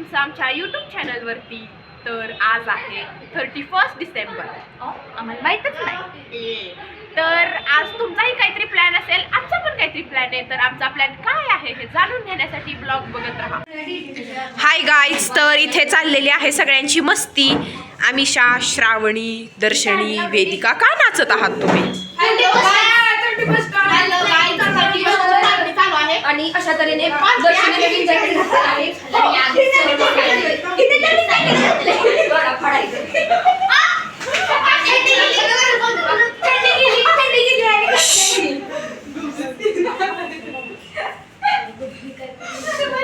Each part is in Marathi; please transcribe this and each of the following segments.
तुमचं आमच्या यूट्यूब चॅनलवरती. तर आज आहे 31 डिसेंबर. आम्हाला माहीतच नाही. तर आज तुमचाही काहीतरी प्लॅन असेल, आमचा पण काहीतरी प्लॅन आहे. तर आमचा प्लॅन काय आहे हे जाणून घेण्यासाठी ब्लॉग बघत राहा. हाय गाईज, तर इथे चाललेली आहे सगळ्यांची मस्ती. आमिषा, श्रावणी, दर्शनी, वेदिका. का नाचत आहात तुम्ही? आणि अशा तऱ्हेने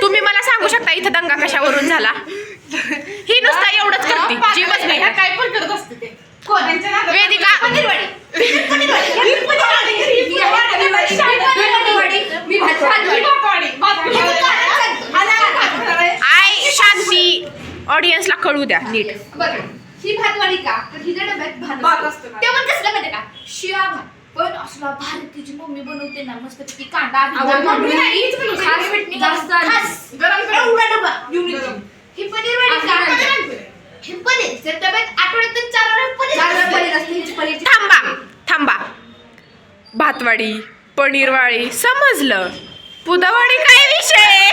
तुम्ही मला सांगू शकता इथं दंगा कशावरून झाला? ही नुसता एवढंच करते, जीवच नाही. काय पण करत असते ते. वेदिका आय शांती, ऑडियन्सला कळू द्या नीट. ही भातवाडी का तर हिच्या डब्यात भात असतो. ते पण कसलं माहिती का? शिळा भात. पण असला भारी तिची मम्मी बनवते ना, मस्त पैकी कांदा ही पनीर वाडी का? हे पनीर जर डब्यात आठवड्यातून 4 वेळा पनीर असते. हिची पनीर थांबा. भातवाडी, पनीरवाडी समजलं, पुदावाडी काय विषय?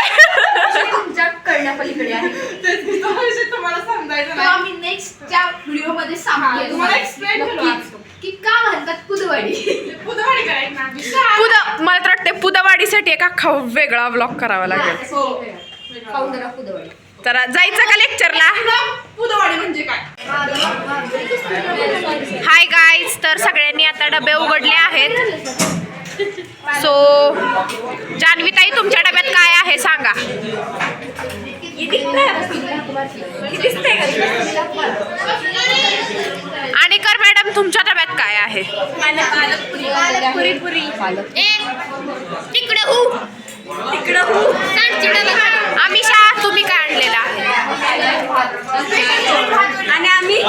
तुमच्या कळण्या पलीकडे आहे. तुम्हाला समजायचं तो आम्ही नेक्स्टच्या व्हिडिओ मध्ये सांगू. तुम्हाला एक्सप्लेन करू की का म्हणतात पुदवाडी. पुदवाडी करायचं. मला तर वाटते पुदावाडीसाठी एक अख्खा वेगळा ब्लॉग करावा लागेल. Founder of Pudwadi. तर जायचं का लेक्चरला? पुदवाडी म्हणजे काय? हाय गाईज, तर सगळ्यांनी आता डबे उघडले आहेत. सो जान्हवीताई, तुमच्या डब्यात काय आहे सांगा. आणि कर मॅडम, तुमच्या डब्यात काय आहे? आमिषा, तुम्ही काय आणलेला? आणि आम्ही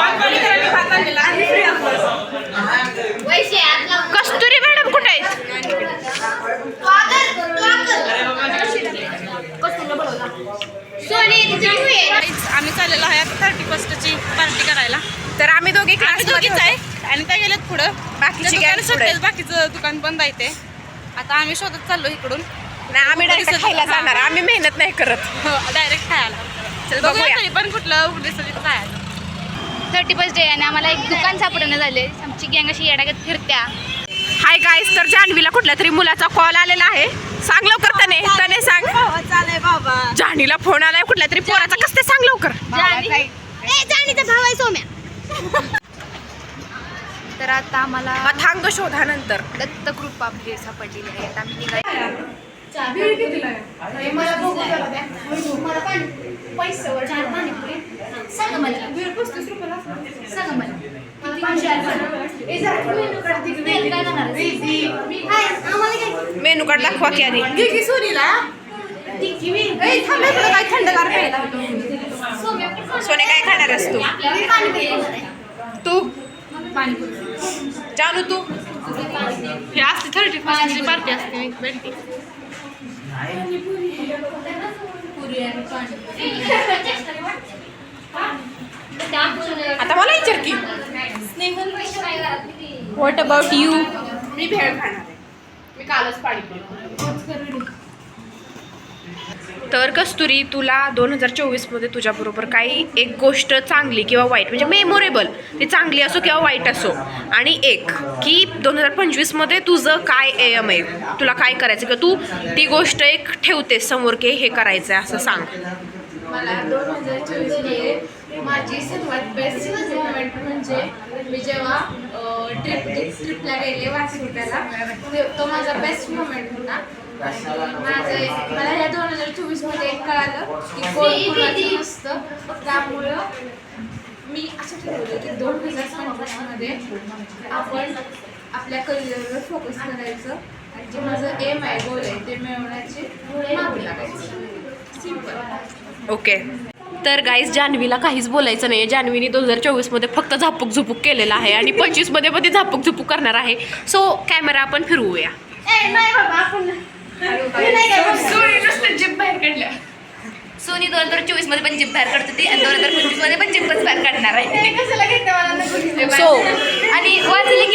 कस्तुरी मॅडम कुठे आहेत? आम्ही चाललेलो आहे आता 31ची पार्टी करायला. तर आम्ही दोघे क्लासमध्येच आहे आणि त्या गेल्यात पुढं. बाकीची गॅस बाकीचं दुकान बंद आहे ते. आता आम्ही शोधत चाललो इकडून. नाही, आम्ही डायरेक्ट खायला जाणार. आम्ही मेहनत नाही करत. डायरेक्ट खायला. चल बघूया. तरी पण कुठलं खायला. 31 डे आणि आम्हाला एक दुकान सापडणं झाले. आमची गँग अशी येडागत फिरत्या. हाय गाईस, तर जान्हवीला कुठल्या तरी मुलाचा कॉल आलेला आहे. सांग लवकर. तने सांग. चालेल बाबा. जान्हवीला फोन आलाय कुठल्या तरी पोराचा. कसं ते सांग लवकर. जाणीचा भाव आहे सोम्या. तर आता आम्हाला अथांग शोधानंतर दत्तकृपा भेट सापडलेली आहे. आता आम्ही निघायचं. मेनू कार्ड दाखवा की आधी. सोने काय खाणार आहेस तू? जानू तू? हे असते 31ची पार्टी असते. आता मला विचार की, व्हॉट अबाउट यू? मी भेळ खाणार आहे. मी कालच पाणी. तर कस्तुरी, तुला 2024 मध्ये तुझ्याबरोबर काही एक गोष्ट चांगली किंवा वाईट, म्हणजे मेमोरेबल, ती चांगली असो किंवा वाईट असो, आणि एक की 2025 मध्ये तुझं काय एम आहे, तुला काय करायचं किंवा तू ती गोष्ट एक ठेवतेस समोर की हे करायचं आहे, असं सांग. मला 2024 माझी सर्वात बेस्ट मोमेंट म्हणजे मी जेव्हा ट्रिपला गेले वासुदेवाला, तो माझा बेस्ट मोमेंट होता. मला ह्या 2024 मध्ये एक कळालं की कोण नसतं. त्यामुळं मी असं ठरवलं की 2025 मध्ये आपण आपल्या करिअरवर फोकस करायचं आणि जे माझं एम आहे, गोल आहे, ते मिळवण्याचे मागे लागायचं. सिंपल. ओके. तर गाईज, जान्हवीला काहीच बोलायचं नाही. जान्हवीने 2024 मध्ये फक्त झापूक झुपूक केलेला आहे आणि 25 मध्ये पण ती झापूक झुपूक करणार आहे. सो कॅमेरा आपण फिरवूया. नाही बाबा, आपण सो सोनी 2024 मध्ये पण जिप बाहेर काढत होती आणि 2025 मध्ये पण जिपच बाहेर काढणार आहे. सो आणि वाजले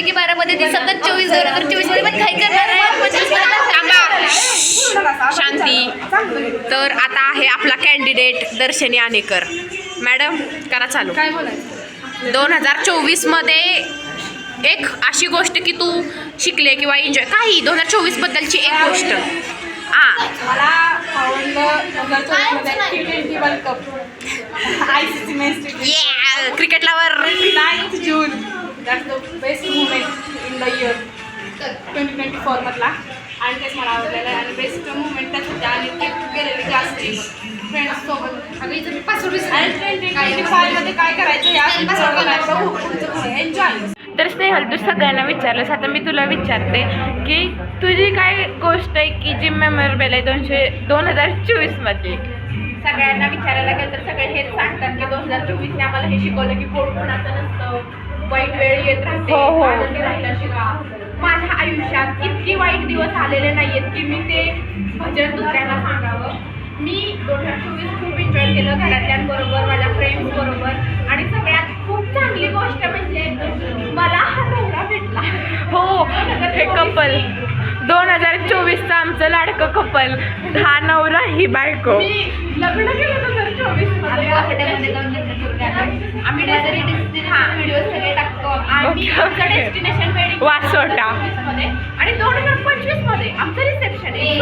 की 12 मध्ये ती सतत 2024 मध्ये पण काय करणार आहे, 25 थांबा. शांती. तर आता आहे आपला कॅन्डिडेट दर्शनी आनेकर. मॅडम करा चालू. काय बोलायचं? 2024 मध्ये एक अशी गोष्ट की तू शिकले किंवा एन्जॉय काही 2024 बद्दलची एक गोष्ट. मला आवडलं 2024 मध्ये T20 world cup, ICC men's टी20 cricket lover. 9th June. That's the best movement in the year 2024 मधला. आणि तेच मला आवडलेलं आहे आणि बेस्ट मुवमेंट त्याच होत्या आणि ट्रिप गेलेली जास्ती फ्रेंड्स सोबत. आणि 2025 मध्ये काय करायचं या एन्जॉय. तर स्नेहल, तू सगळ्यांना विचारलंस, आता मी तुला विचारते की तुझी काय गोष्ट आहे की जी मेमोरेबल आहे 2024 मध्ये. सगळ्यांना विचारायला गेलं तर सगळे हेच सांगतात की 2024 आम्हाला हे शिकवलं की कोण कोणाचं नसतं, वाईट वेळ येत राहते, आनंदी राहायला शिका. माझ्या आयुष्यात इतकी वाईट दिवस आलेले नाहीयेत की मी ते भजन दुसऱ्यांना सांगावं. मी 2024 खूप एन्जॉय केलं घरातल्यांबरोबर, माझ्या फ्रेंड्स बरोबर. आणि सगळ्यात खूप चांगली गोष्ट म्हणजे मला हा नवरा भेटला. हो, हे कपल 2024चं आमचं लाडकं कपल, हा नवरा ही बायको. मी लग्न केलं 2024 मध्ये. आम्ही व्हिडिओ सगळे टाकतो आणि आमचं डेस्टिनेशन वेडिंग वासोटा आणि 2025 मध्ये आमचं रिसेप्शन आहे.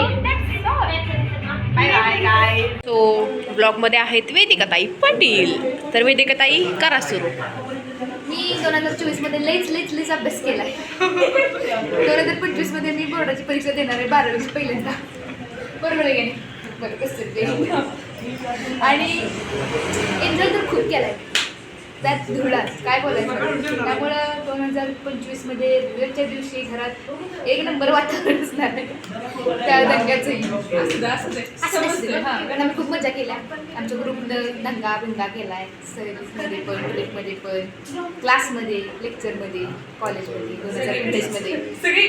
सो ब्लॉगमध्ये आहेत वेदिकाताई पाटील. तर वेदिकाताई करा सुरू. मी 2024 मध्ये लईच अभ्यास केलाय. 2025 मध्ये मी बोर्डाची परीक्षा देणार आहे 12वीची पहिल्यांदा. बरोबर आहे की नाही? बरं कसं आणि एन्जॉय तर खूप केलाय त्यात धुळाच काय बोलायचं. त्यामुळं 2025 मध्ये रिव्हरच्या दिवशी घरात एक नंबर वातावरण असणार आहे त्या दंग्याचंही. कारण आम्ही खूप मजा केल्या. आमच्या ग्रुपनं दंगा बिंगा केलाय, सहलीमध्ये पण, ट्रिपमध्ये पण, क्लासमध्ये, लेक्चरमध्ये, कॉलेजमध्ये, 2025 मध्ये.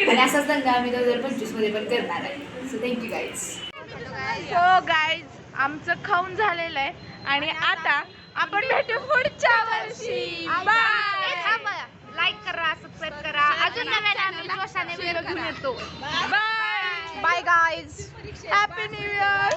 आणि असाच दंगा आम्ही 2025 मध्ये पण करणार आहे. So thank you guys. हो गाईज, आमचं खाऊन झालेलं आहे आणि आता आपण भेटू पुढच्या वर्षी. बाय. लाईक करा, सबस्क्राईब करा, अजून नव्या जोशाने वेळ घेऊन येतो. Bye bye guys, happy new year.